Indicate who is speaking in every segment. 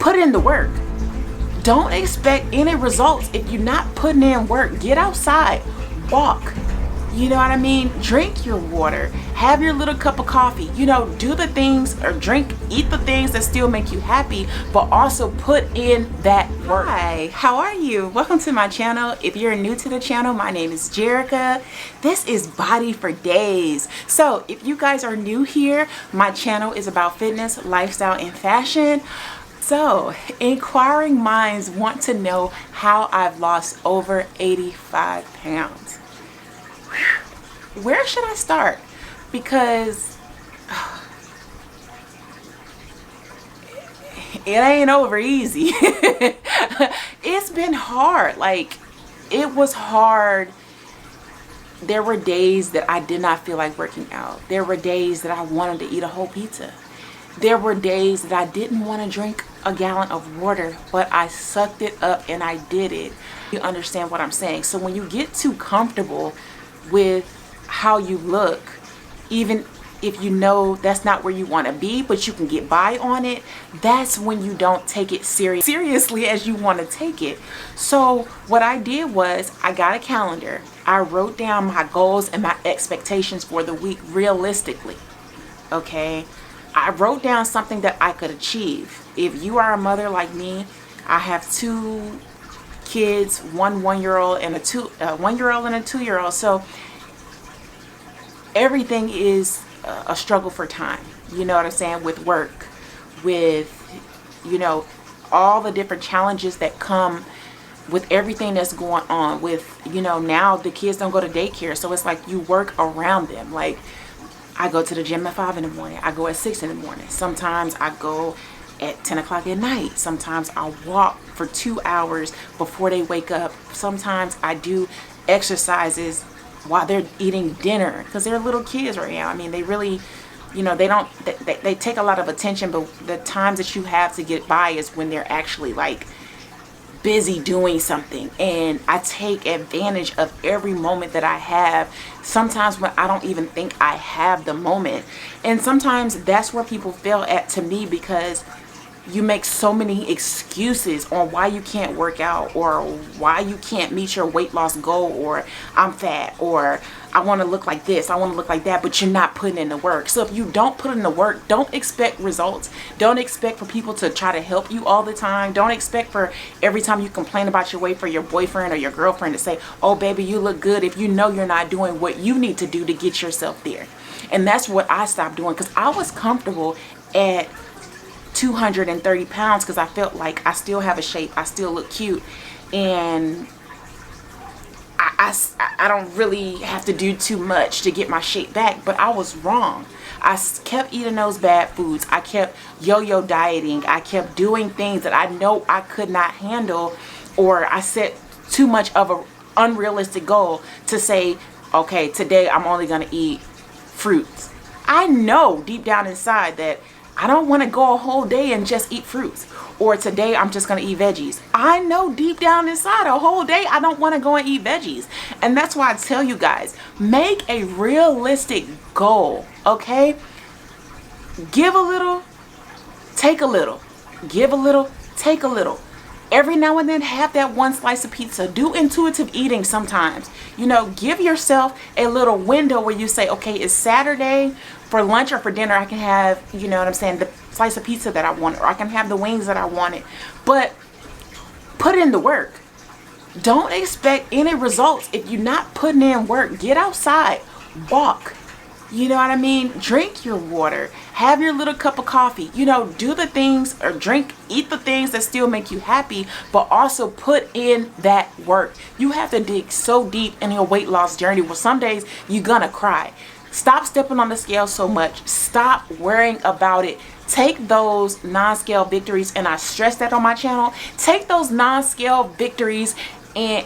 Speaker 1: put in the work. Don't expect any results if you're not putting in work. Get outside, walk. You know what I mean? Drink your water, have your little cup of coffee, you know, do the things or eat the things that still make you happy, but also put in that work. Hi, how are you? Welcome to my channel. If you're new to the channel, my name is Jerica. This is Body for Days. So if you guys are new here, my channel is about fitness, lifestyle, and fashion. So, inquiring minds want to know how I've lost over 85 pounds. Where should I start? Because it ain't over easy. It's been hard. Like, it was hard. There were days that I did not feel like working out. There were days that I wanted to eat a whole pizza. There were days that I didn't want to drink a gallon of water, but I sucked it up and I did it. You understand what I'm saying? So when you get too comfortable with how you look, even if you know that's not where you want to be, but you can get by on it, that's when you don't take it seriously as you want to take it. So what I did was I got a calendar. I wrote down my goals and my expectations for the week realistically. Okay. I wrote down something that I could achieve. If you are a mother like me, I have two kids, one 1-year-old and a 1-year-old and a 2-year-old. So everything is a struggle for time. You know what I'm saying? With work, with, you know, all the different challenges that come with everything that's going on. With, you know, now the kids don't go to daycare, so it's like you work around them. Like, I go to the gym at 5 in the morning. I go at 6 in the morning. Sometimes I go at 10 o'clock at night. Sometimes I walk for 2 hours before they wake up. Sometimes I do exercises while they're eating dinner because they're little kids right now. I mean, they really, you know, they take a lot of attention, but the times that you have to get by is when they're actually like busy doing something, and I take advantage of every moment that I have, sometimes when I don't even think I have the moment. And sometimes that's where people fail at, to me, because you make so many excuses on why you can't work out, or why you can't meet your weight loss goal, or I'm fat, or I want to look like this, I want to look like that, but you're not putting in the work. So if you don't put in the work, don't expect results. Don't expect for people to try to help you all the time. Don't expect for every time you complain about your weight for your boyfriend or your girlfriend to say, oh baby, you look good, if you know you're not doing what you need to do to get yourself there. And that's what I stopped doing, because I was comfortable at 230 pounds because I felt like I still have a shape, I still look cute, and I don't really have to do too much to get my shape back. But I was wrong. I kept eating those bad foods. I kept yo-yo dieting. I kept doing things that I know I could not handle, or I set too much of an unrealistic goal to say, okay, today I'm only going to eat fruits. I know deep down inside that I don't want to go a whole day and just eat fruits, or today I'm just going to eat veggies. I know deep down inside a whole day I don't want to go and eat veggies. And that's why I tell you guys, make a realistic goal, okay? Give a little, take a little. Give a little, take a little. Every now and then have that one slice of pizza. Do intuitive eating sometimes. You know, give yourself a little window where you say, okay, it's Saturday. For lunch or for dinner, I can have, you know what I'm saying, the slice of pizza that I wanted, or I can have the wings that I wanted. But put in the work. Don't expect any results if you're not putting in work. Get outside, walk. You know what I mean? Drink your water, have your little cup of coffee, you know, do the things or eat the things that still make you happy, but also put in that work. You have to dig so deep in your weight loss journey where some days you're gonna cry. Stop stepping on the scale so much. Stop worrying about it. Take those non-scale victories, and I stress that on my channel. Take those non-scale victories and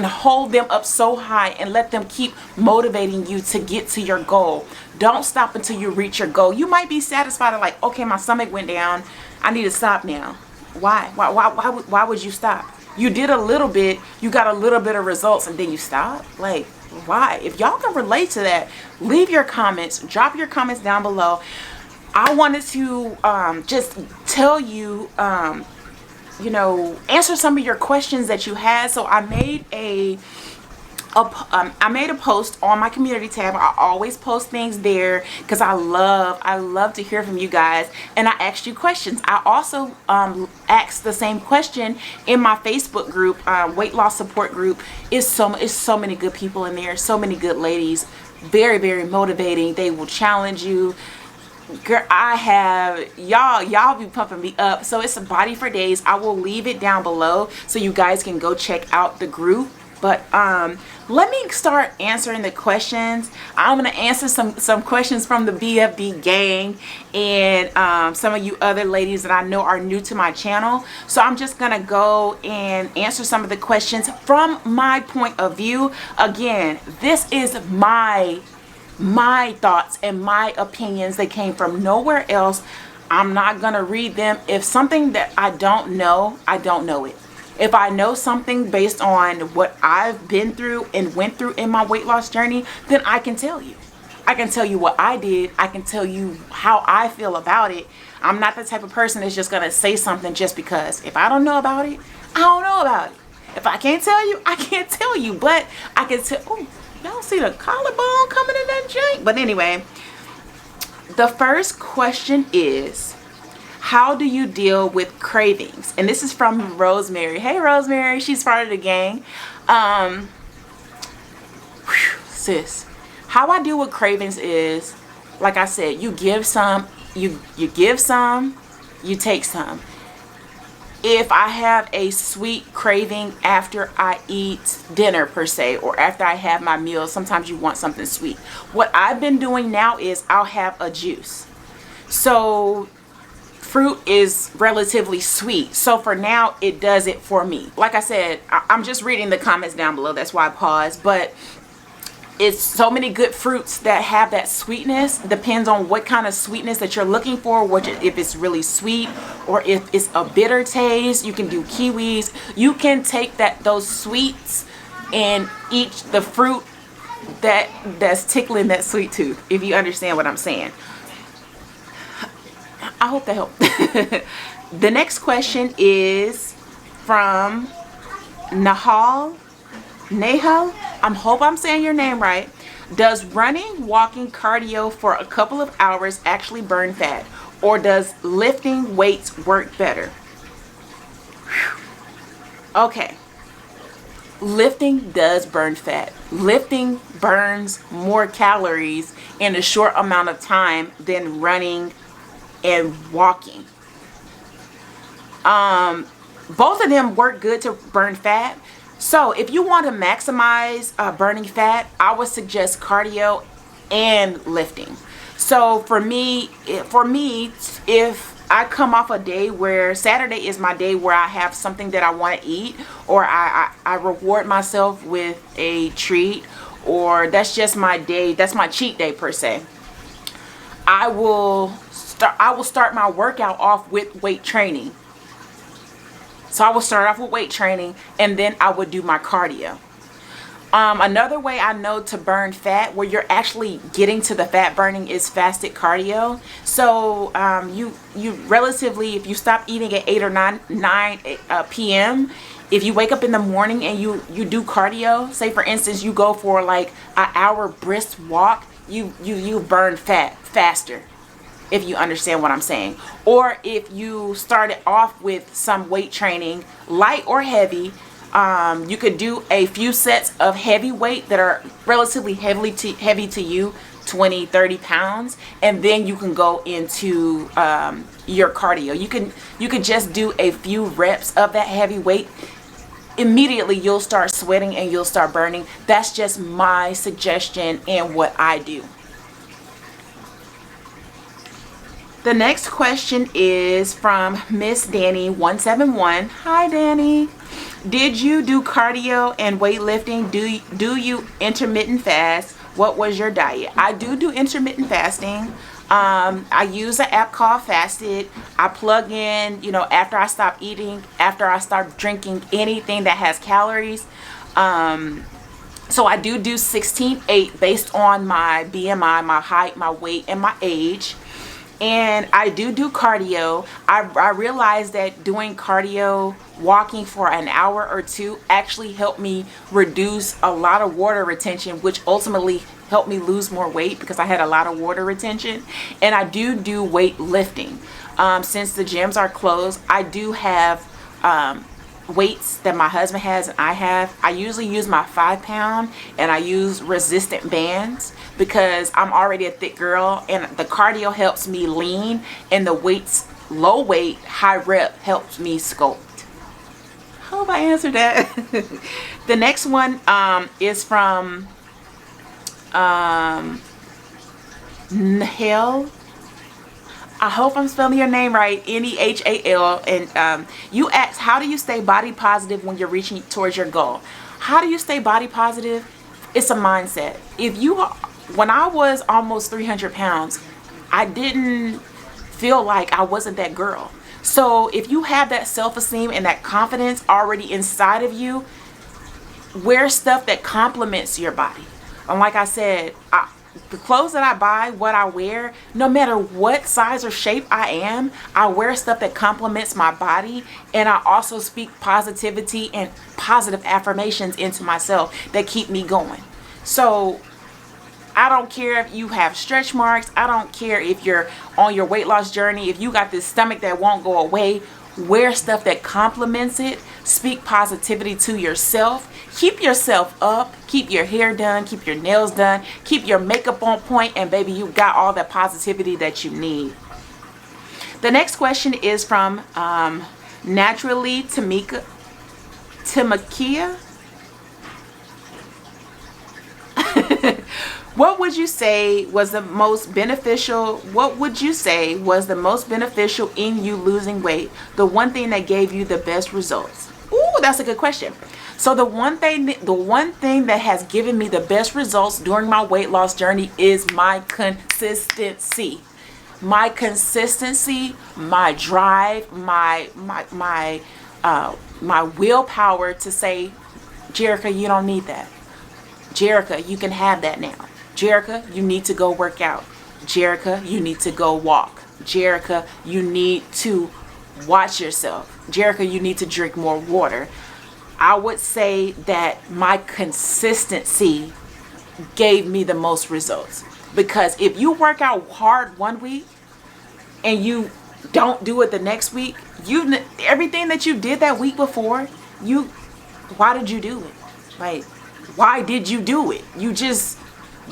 Speaker 1: hold them up so high and let them keep motivating you to get to your goal. Don't stop until you reach your goal. You might be satisfied like, okay, my stomach went down, I need to stop now. Why would you stop? You did a little bit, you got a little bit of results, and then you stop? Like, why? If y'all can relate to that, leave your comments, drop your comments down below. I wanted to just tell you, you know, answer some of your questions that you had. So I made I made a post on my community tab. I always post things there because I love to hear from you guys, and I asked you questions. I also asked the same question in my Facebook group, weight loss support group. It's so many good people in there, so many good ladies, very motivating. They will challenge you. Girl, I have y'all be pumping me up. So it's a Body for Days. I will leave it down below so you guys can go check out the group. But let me start answering the questions. I'm gonna answer some questions from the BFD gang and some of you other ladies that I know are new to my channel. So I'm just gonna go and answer some of the questions from my point of view. Again, this is my thoughts and my opinions. They came from nowhere else. I'm not gonna read them. If something that I don't know, I don't know it. If I know something based on what I've been through and went through in my weight loss journey, then I can tell you. I can tell you what I did. I can tell you how I feel about it. I'm not the type of person that's just gonna say something just because. If I don't know about it, I don't know about it. If I can't tell you, I can't tell you. But I can tell. Oh, y'all see the collarbone coming in that joint? But anyway, the first question is, how do you deal with cravings? And this is from Rosemary. Hey, Rosemary, she's part of the gang. Sis, how I deal with cravings is, like I said, you give some, you give some, you take some. If I have a sweet craving after I eat dinner per se, or after I have my meal, sometimes you want something sweet. What I've been doing now is I'll have a juice. So fruit is relatively sweet, so for now it does it for me. Like I said, I'm just reading the comments down below, that's why I paused. But it's so many good fruits that have that sweetness. Depends on what kind of sweetness that you're looking for, if it's really sweet or if it's a bitter taste. You can do kiwis. You can take those sweets and eat the fruit that's tickling that sweet tooth, if you understand what I'm saying. I hope that helped. The next question is from Nahal. I hope I'm saying your name right. Does running, walking, cardio for a couple of hours actually burn fat? Or does lifting weights work better? Okay. Lifting does burn fat. Lifting burns more calories in a short amount of time than running and walking. Both of them work good to burn fat. So if you want to maximize burning fat, I would suggest cardio and lifting. So for me, if I come off a day where Saturday is my day where I have something that I want to eat, or I reward myself with a treat, or that's just my day, that's my cheat day per se, I will start my workout off with weight training. So I will start off with weight training, and then I would do my cardio. Another way I know to burn fat, where you're actually getting to the fat burning, is fasted cardio. So you relatively, if you stop eating at 8 or 9 p.m., if you wake up in the morning and you do cardio, say for instance you go for like an hour brisk walk, you burn fat faster, if you understand what I'm saying. Or if you started off with some weight training, light or heavy, you could do a few sets of heavy weight that are relatively heavy to you, 20-30 pounds, and then you can go into your cardio. You can just do a few reps of that heavy weight. Immediately you'll start sweating and you'll start burning. That's just my suggestion and what I do. The next question is from Miss Danny 171. Hi Danny. Did you do cardio and weightlifting? Do you intermittent fast? What was your diet? I do intermittent fasting. I use an app called Fasted. I plug in, after I stop eating, after I start drinking anything that has calories. So I do 16/8 based on my BMI, my height, my weight, and my age. And I do cardio. I realized that doing cardio, walking for an hour or two, actually helped me reduce a lot of water retention, which ultimately helped me lose more weight because I had a lot of water retention. And I do weightlifting. Since the gyms are closed, I do have weights that my husband has and I have. I usually use my 5-pound, and I use resistant bands because I'm already a thick girl, and the cardio helps me lean, and the weights, low weight, high rep, helps me sculpt. Hope I answered that. The next one is from Nehal. I hope I'm spelling your name right, Nehal. And you asked, how do you stay body positive when you're reaching towards your goal? How do you stay body positive? It's a mindset. When I was almost 300 pounds, I didn't feel like I wasn't that girl. So if you have that self-esteem and that confidence already inside of you, wear stuff that complements your body. And like I said, the clothes that I buy, what I wear, no matter what size or shape I am, I wear stuff that complements my body. And I also speak positivity and positive affirmations into myself that keep me going. So I don't care if you have stretch marks. I don't care if you're on your weight loss journey. If you got this stomach that won't go away, wear stuff that complements it. Speak positivity to yourself. Keep yourself up. Keep your hair done. Keep your nails done. Keep your makeup on point. And baby, you got all that positivity that you need. The next question is from Naturally Tamakia. What would you say was the most beneficial? What would you say was the most beneficial in you losing weight? The one thing that gave you the best results? Ooh, that's a good question. So the one thing that has given me the best results during my weight loss journey is my consistency. My consistency, my drive, my willpower to say, Jerica, you don't need that. Jerica, you can have that now. Jerica, you need to go work out. Jerica, you need to go walk. Jerica, you need to watch yourself. Jerica, you need to drink more water. I would say that my consistency gave me the most results. Because if you work out hard one week and you don't do it the next week, everything that you did that week before, why did you do it? Like, why did you do it? You just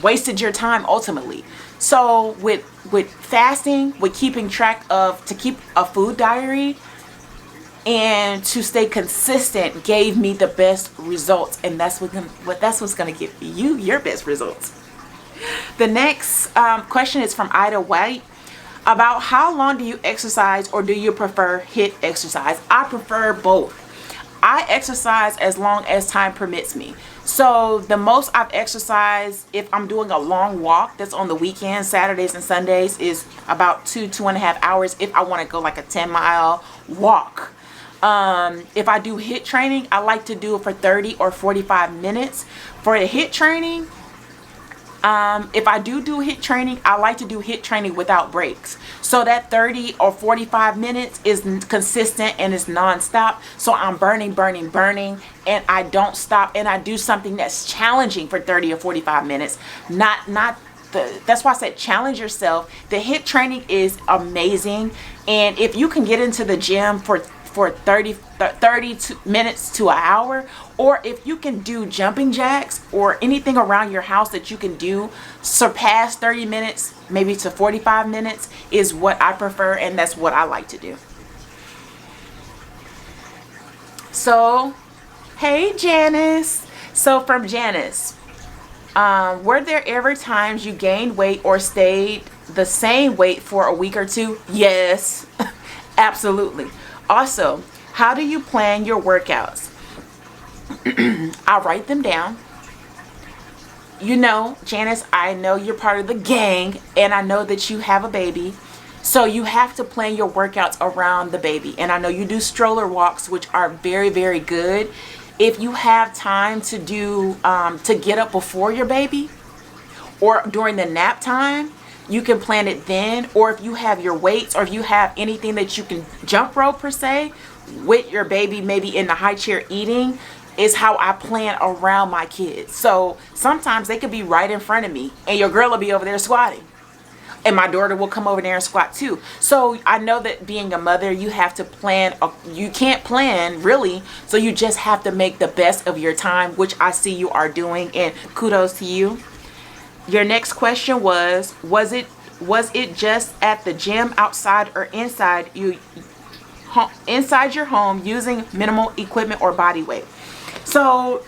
Speaker 1: wasted your time ultimately. So with fasting, with keeping track of, to keep a food diary and to stay consistent gave me the best results, and that's what's gonna give you your best results. The next question is from Ida White. About how long do you exercise, or do you prefer HIIT exercise? I prefer both. I exercise as long as time permits me. So the most I've exercised, if I'm doing a long walk that's on the weekends, Saturdays and Sundays, is about 2.5 hours if I want to go like a 10-mile walk. If I do HIIT training, I like to do it for 30 or 45 minutes. For the HIIT training, if I do HIIT training, I like to do HIIT training without breaks. So that 30 or 45 minutes is consistent and is non-stop. So I'm burning, and I don't stop, and I do something that's challenging for 30 or 45 minutes. That's why I said challenge yourself. The HIIT training is amazing, and if you can get into the gym for 30 minutes to an hour, or if you can do jumping jacks or anything around your house that you can do, surpass 30 minutes, maybe to 45 minutes is what I prefer, and that's what I like to do. So, hey Janice. So from Janice, were there ever times you gained weight or stayed the same weight for a week or two? Yes, absolutely. Also, how do you plan your workouts? I write them down. You know, Janice, I know you're part of the gang, and I know that you have a baby. So you have to plan your workouts around the baby. And I know you do stroller walks, which are very, very good. If you have time to get up before your baby or during the nap time, you can plan it then. Or if you have your weights, or if you have anything that you can jump rope per se with your baby, maybe in the high chair eating, is how I plan around my kids. So sometimes they could be right in front of me and your girl will be over there squatting, and my daughter will come over there and squat too. So I know that being a mother, you have to plan. You can't plan really, so you just have to make the best of your time, which I see you are doing, and kudos to you. Your next question was it just at the gym, outside, or inside inside your home using minimal equipment or body weight? So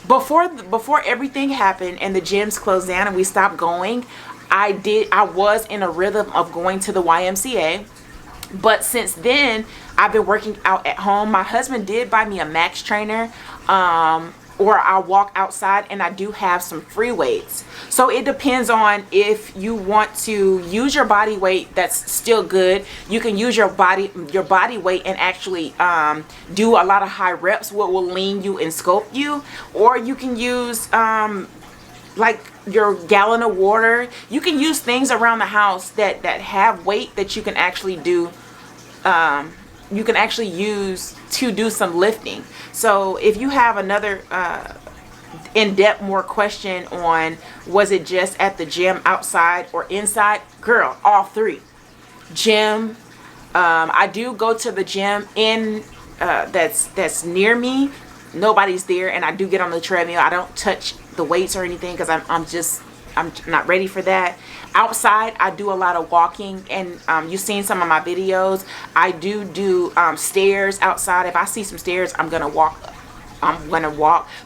Speaker 1: before everything happened and the gyms closed down and we stopped going, I was in a rhythm of going to the YMCA. But since then, I've been working out at home. My husband did buy me a Max trainer, or I walk outside, and I do have some free weights. So it depends on if you want to use your body weight. That's still good. You can use your body weight and actually do a lot of high reps, what will lean you and sculpt you. Or you can use like your gallon of water. You can use things around the house that have weight that you can actually do. You can actually use to do some lifting. So if you have another in-depth more question on was it just at the gym, outside, or inside, girl, all three. Gym, I do go to the gym in that's near me. Nobody's there, and I do get on the treadmill. I don't touch the weights or anything because I'm not ready for that. Outside, I do a lot of walking, and you've seen some of my videos. I do stairs outside. If I see some stairs, I'm gonna walk.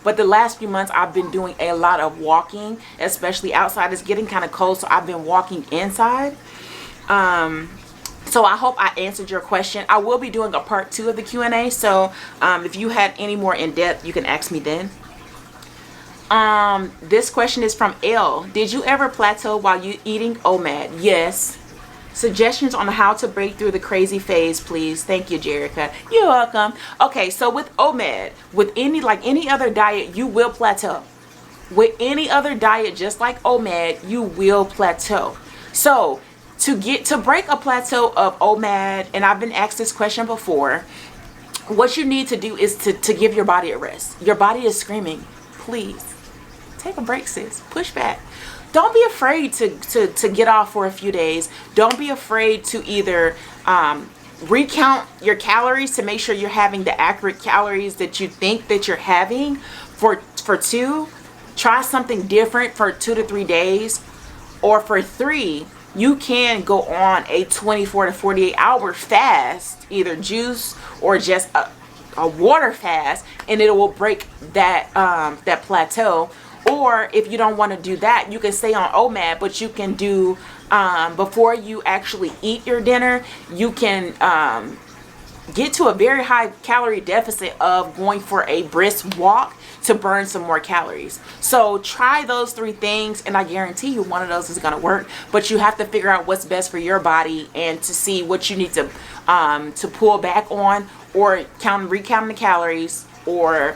Speaker 1: But the last few months, I've been doing a lot of walking, especially outside. It's getting kind of cold, so I've been walking inside. So I hope I answered your question. I will be doing a part 2 of the Q&A, so if you had any more in depth, you can ask me then. This question is from L. Did you ever plateau while you eating OMAD? Yes. Suggestions on how to break through the crazy phase, please. Thank you, Jerica. You're welcome. Okay, so with OMAD, with any other diet, you will plateau. With any other diet, just like OMAD, you will plateau. So to break a plateau of OMAD, and I've been asked this question before, what you need to do is to give your body a rest. Your body is screaming, please. Take a break, sis. Push back. Don't be afraid to get off for a few days. Don't be afraid to either recount your calories to make sure you're having the accurate calories that you think that you're having for 2. Try something different for 2 to 3 days. Or for 3, you can go on a 24 to 48 hour fast, either juice or just a water fast, and it will break that that plateau. Or if you don't want to do that, you can stay on OMAD, but you can do before you actually eat your dinner, you can get to a very high calorie deficit of going for a brisk walk to burn some more calories. So try those 3 things, and I guarantee you one of those is going to work. But you have to figure out what's best for your body and to see what you need to pull back on, or recount the calories, or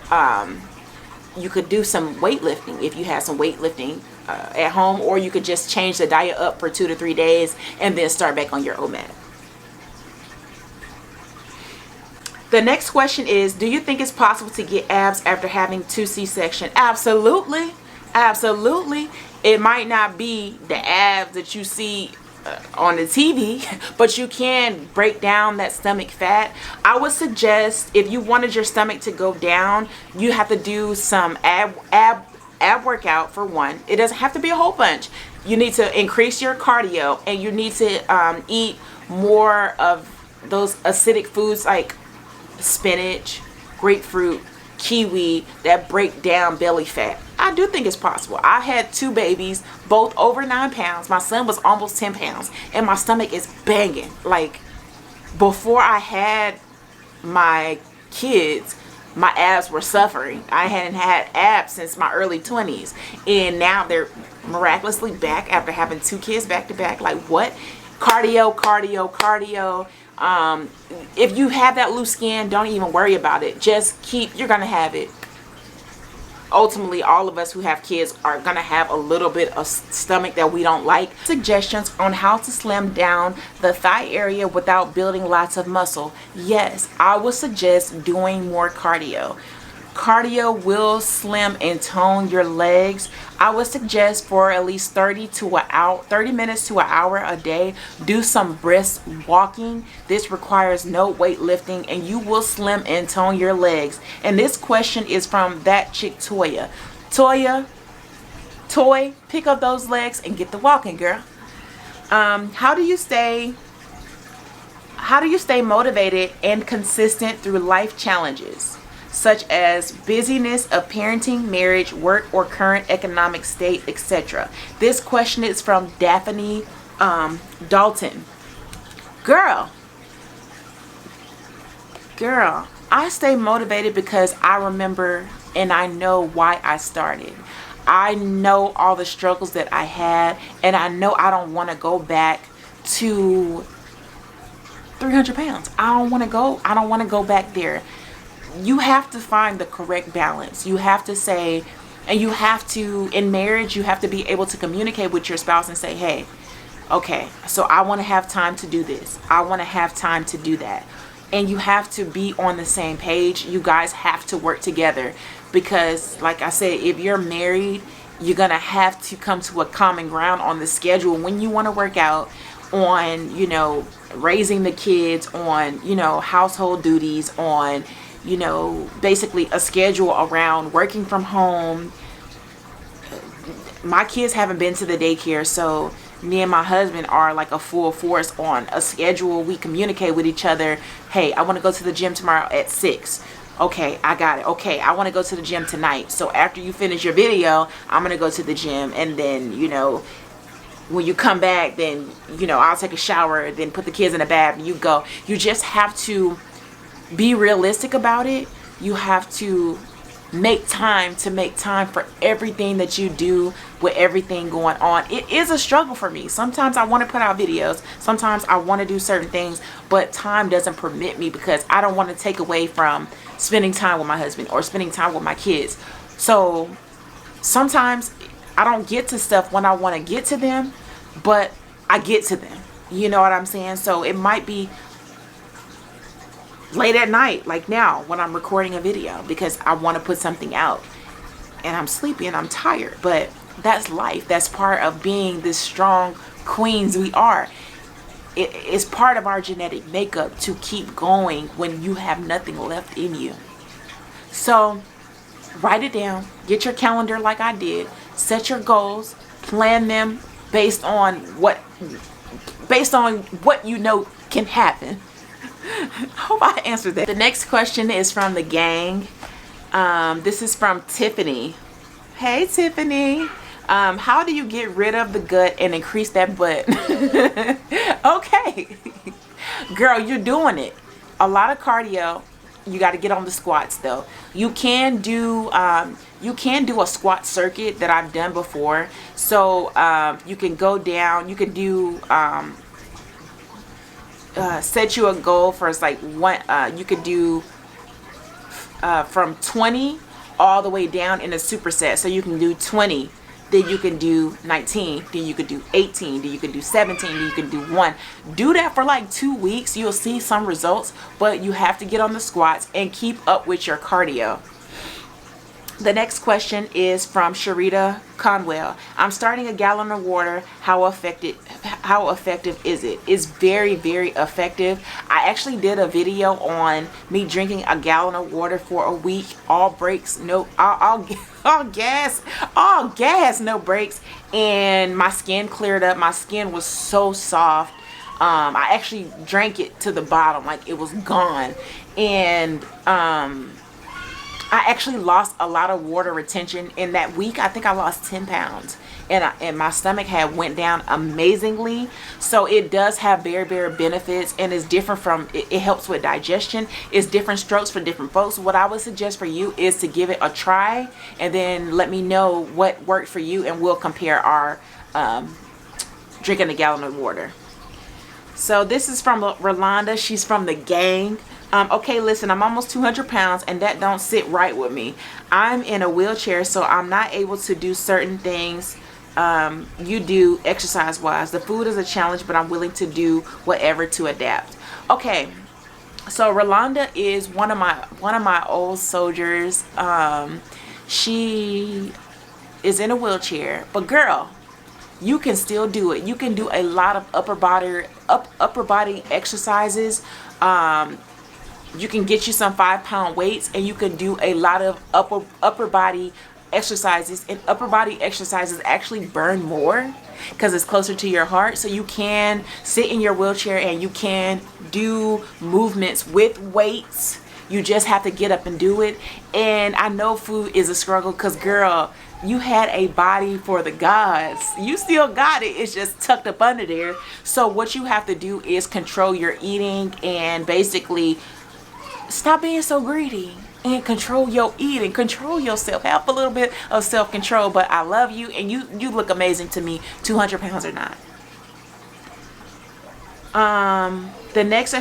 Speaker 1: you could do some weightlifting if you have some weightlifting at home, or you could just change the diet up for 2 to 3 days and then start back on your OMAD. The next question is, do you think it's possible to get abs after having 2 C-sections? Absolutely. Absolutely. It might not be the abs that you see on the TV, but you can break down that stomach fat. I would suggest, if you wanted your stomach to go down, you have to do some ab workout for one. It doesn't have to be a whole bunch. You need to increase your cardio, and you need to eat more of those acidic foods like spinach, grapefruit, kiwi, that break down belly fat. I do think it's possible. I had 2 babies, both over 9 pounds. My son was almost 10 pounds, and my stomach is banging. Like, before I had my kids, my abs were suffering. I hadn't had abs since my early 20s, and now they're miraculously back after having 2 kids back to back. Like, what? Cardio, cardio, cardio. If you have that loose skin, don't even worry about it. Just you're gonna have it. ultimately all of us who have kids are gonna have a little bit of stomach that we don't like. Suggestions on how to slim down the thigh area without building lots of muscle. Yes, I would suggest doing more cardio. Cardio will slim and tone your legs. I would suggest for at least 30 minutes to an hour a day, do some brisk walking. This requires no weightlifting and you will slim and tone your legs. And this question is from that chick Toya. Toy, pick up those legs and get the walking, girl. How do you stay motivated and consistent through life challenges, such as busyness of parenting, marriage, work, or current economic state, etc.? This question is from Daphne Dalton. Girl, I stay motivated because I remember and I know why I started. I know all the struggles that I had, and I know I don't want to go back to 300 pounds. I don't want to go back there. You have to find the correct balance. You have to say, and you have to, in marriage, you have to be able to communicate with your spouse and say, hey, okay, so I want to have time to do this. I want to have time to do that. And you have to be on the same page. You guys have to work together because, like I said, if you're married, you're going to have to come to a common ground on the schedule when you want to work out, on, you know, raising the kids, on, you know, household duties, on, you know, basically a schedule around working from home. My kids haven't been to the daycare, so me and my husband are like a full force on a schedule. We communicate with each other. Hey, I want to go to the gym tomorrow at 6. Okay, I got it. Okay, I want to go to the gym tonight. So after you finish your video, I'm going to go to the gym. And then, you know, when you come back, then, you know, I'll take a shower, then put the kids in the bath and you go. You just have to be realistic about it. You have to make time for everything that you do with everything going on. It is a struggle for me. Sometimes I want to put out videos. Sometimes I want to do certain things, but time doesn't permit me because I don't want to take away from spending time with my husband or spending time with my kids. So sometimes I don't get to stuff when I want to get to them, but I get to them. You know what I'm saying? So it might be late at night, like now when I'm recording a video, because I want to put something out and I'm sleepy and I'm tired. But that's life. That's part of being this strong queens we are. It's part of our genetic makeup to keep going when you have nothing left in you. So write it down, get your calendar like I did, set your goals, plan them based on what you know can happen. I hope I answered that. The next question is from the gang. This is from Tiffany. Hey Tiffany, how do you get rid of the gut and increase that butt? Okay, girl, you're doing it. A lot of cardio. You got to get on the squats though. You can do a squat circuit that I've done before. So you can go down. You can do set you a goal for like one. You could do from 20 all the way down in a superset. So you can do 20, then you can do 19, then you could do 18, then you can do 17, then you can do 1. Do that for like 2 weeks. You'll see some results, but you have to get on the squats and keep up with your cardio. The next question is from Sharita Conwell. I'm starting a gallon of water. How effective is it? It's very, very effective. I actually did a video on me drinking a gallon of water for a week. All breaks, no, all gas, no breaks. And my skin cleared up. My skin was so soft. I actually drank it to the bottom, like it was gone. And I actually lost a lot of water retention in that week. I think I lost 10 pounds and my stomach had went down amazingly. So it does have very, very benefits, and it's different from, it helps with digestion. It's different strokes for different folks. What I would suggest for you is to give it a try and then let me know what worked for you, and we'll compare our drinking a gallon of water. So this is from Rolanda. She's from the gang. Okay, listen, I'm almost 200 pounds and that don't sit right with me. I'm in a wheelchair, so I'm not able to do certain things you do exercise wise. The food is a challenge, but I'm willing to do whatever to adapt. Okay, so Rolanda is one of my old soldiers. She is in a wheelchair, but girl, you can still do it. You can do a lot of upper body exercises. You can get you some 5-pound weights, and you can do a lot of upper body exercises. And upper body exercises actually burn more because it's closer to your heart. So you can sit in your wheelchair and you can do movements with weights. You just have to get up and do it. And I know food is a struggle because, girl, you had a body for the gods. You still got it. It's just tucked up under there. So what you have to do is control your eating and basically stop being so greedy and control your eating. Control yourself. Have a little bit of self-control. But I love you, and you look amazing to me, 200 pounds or not. The next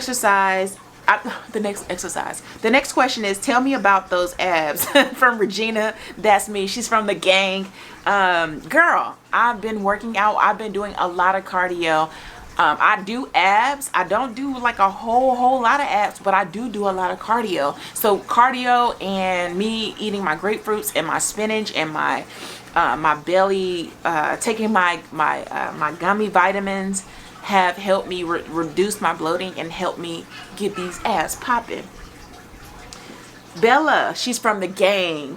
Speaker 1: next question is, tell me about those abs. From Regina. That's me. She's from the gang. Girl, I've been working out. I've been doing a lot of cardio. I do abs. I don't do like a whole lot of abs, but I do a lot of cardio. So cardio and me eating my grapefruits and my spinach and my belly, taking my gummy vitamins have helped me reduce my bloating and help me get these abs popping. Bella, she's from the gang.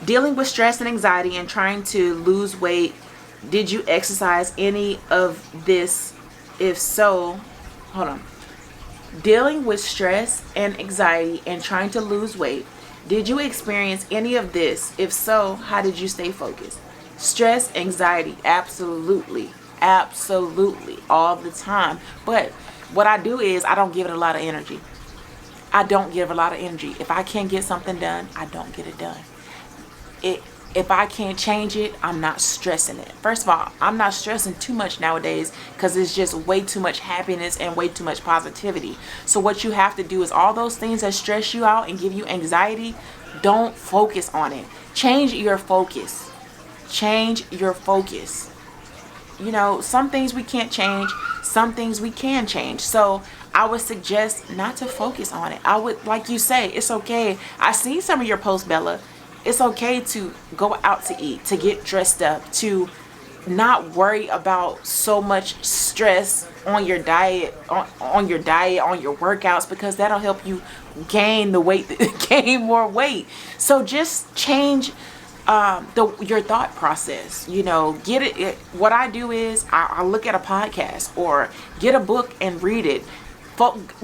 Speaker 1: Dealing with stress and anxiety and trying to lose weight. Did you exercise any of this? If so, hold on. Dealing with stress and anxiety and trying to lose weight. Did you experience any of this? If so, how did you stay focused? Stress, anxiety, absolutely. Absolutely. All the time. But what I do is I don't give it a lot of energy. I don't give a lot of energy. If I can't get something done, I don't get it done. If I can't change it, I'm not stressing it. First of all, I'm not stressing too much nowadays because it's just way too much happiness and way too much positivity. So what you have to do is all those things that stress you out and give you anxiety, don't focus on it. Change your focus. Change your focus. You know, some things we can't change, some things we can change. So I would suggest not to focus on it. I would, like you say, it's okay. I see some of your posts, Bella. It's okay to go out to eat, to get dressed up, to not worry about so much stress on your diet, on your workouts, because that'll help you gain the weight, gain more weight. So just change your thought process. You know, get it. What I do is I look at a podcast or get a book and read it.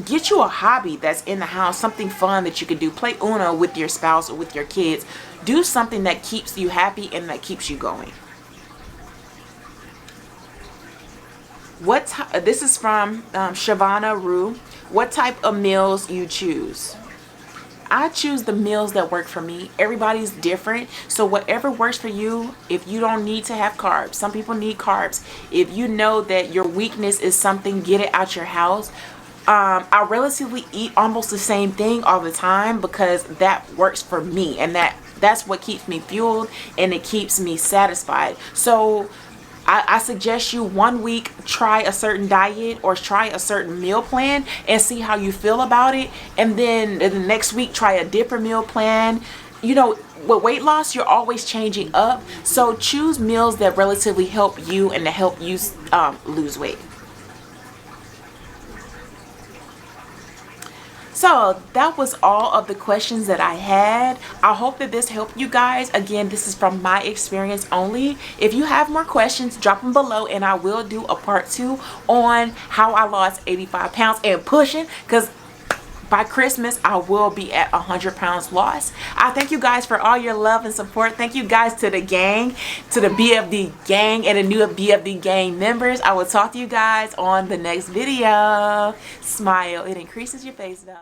Speaker 1: Get you a hobby that's in the house, something fun that you can do. Play Uno with your spouse or with your kids. Do something that keeps you happy and that keeps you going. This is from Shavana Rue. What type of meals you choose? I choose the meals that work for me. Everybody's different. So whatever works for you. If you don't need to have carbs, some people need carbs. If you know that your weakness is something, get it out your house. I relatively eat almost the same thing all the time because that works for me, and that's what keeps me fueled and it keeps me satisfied. So I suggest you 1 week try a certain diet or try a certain meal plan and see how you feel about it, and then the next week try a different meal plan. You know, with weight loss, you're always changing up, so choose meals that relatively help you and to help you lose weight. So that was all of the questions that I had. I hope that this helped you guys. Again, this is from my experience only. If you have more questions, drop them below and I will do a part 2 on how I lost 85 pounds and pushing, because by Christmas I will be at 100 pounds lost. I thank you guys for all your love and support. Thank you guys to the gang, to the BFD gang and the new BFD gang members. I will talk to you guys on the next video. Smile, it increases your face value.